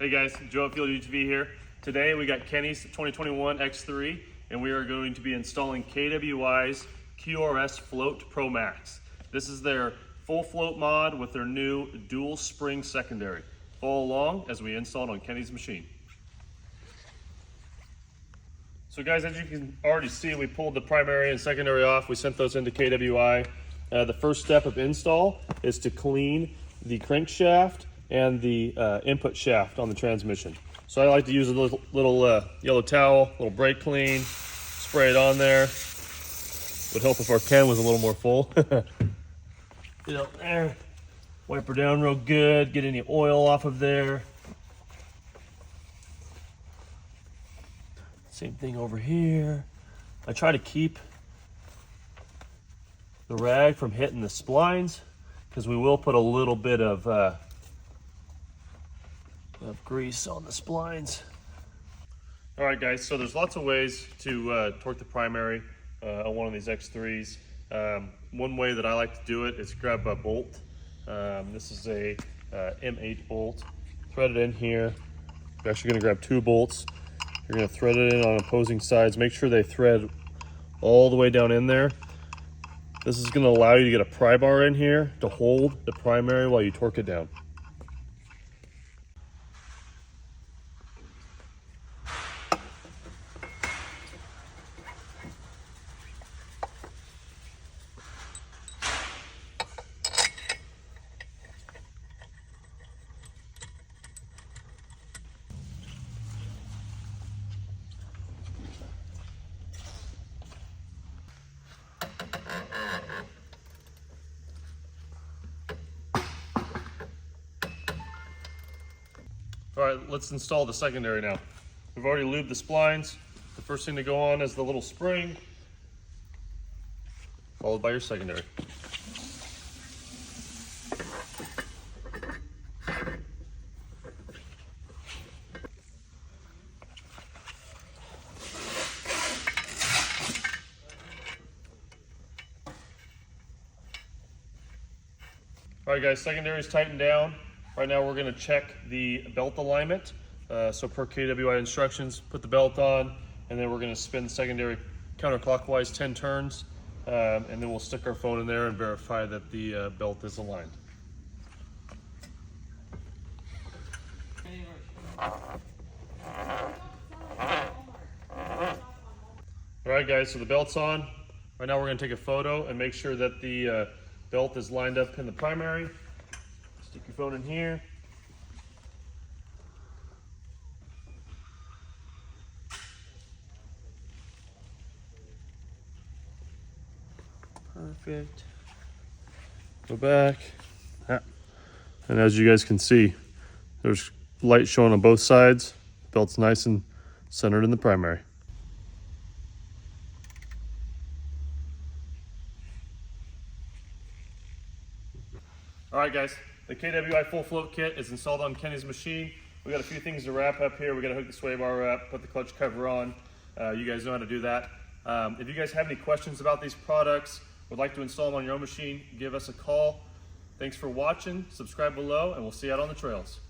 Hey guys, Joe at Field UTV here. Today we got Kenny's 2021 X3 and we are going to be installing KWI's QRS Float Pro Max. This is their full float mod with their new dual spring secondary. Follow along as we install it on Kenny's machine. So guys, as you can already see, we pulled the primary and secondary off. We sent those into KWI. The first step of install is to clean the crankshaft and the input shaft on the transmission. So I like to use a little yellow towel, little brake clean, spray it on there. Would help if our can was a little more full. Get up there, wipe her down real good, get any oil off of there. Same thing over here. I try to keep the rag from hitting the splines because we will put a little bit of grease on the splines. All right guys, so there's lots of ways to torque the primary on one of these X3s. One way that I like to do it is grab a bolt. This is a M8 bolt. Thread it in here. You're actually gonna grab 2 bolts. You're gonna thread it in on opposing sides. Make sure they thread all the way down in there. This is gonna allow you to get a pry bar in here to hold the primary while you torque it down. All right, let's install the secondary now. We've already lubed the splines. The first thing to go on is the little spring, followed by your secondary. All right guys, secondary is tightened down. Right now we're gonna check the belt alignment. So per KWI instructions, put the belt on, and then we're gonna spin the secondary counterclockwise 10 turns, and then we'll stick our phone in there and verify that the belt is aligned. All right guys, so the belt's on. Right now we're gonna take a photo and make sure that the belt is lined up in the primary. Stick your phone in here. Perfect. Go back. And as you guys can see, there's light showing on both sides. Belt's nice and centered in the primary. All right guys, the KWI full float kit is installed on Kenny's machine. We got a few things to wrap up here. We got to hook the sway bar up, put the clutch cover on. You guys know how to do that. If you guys have any questions about these products, would like to install them on your own machine, give us a call. Thanks for watching, subscribe below, and we'll see you out on the trails.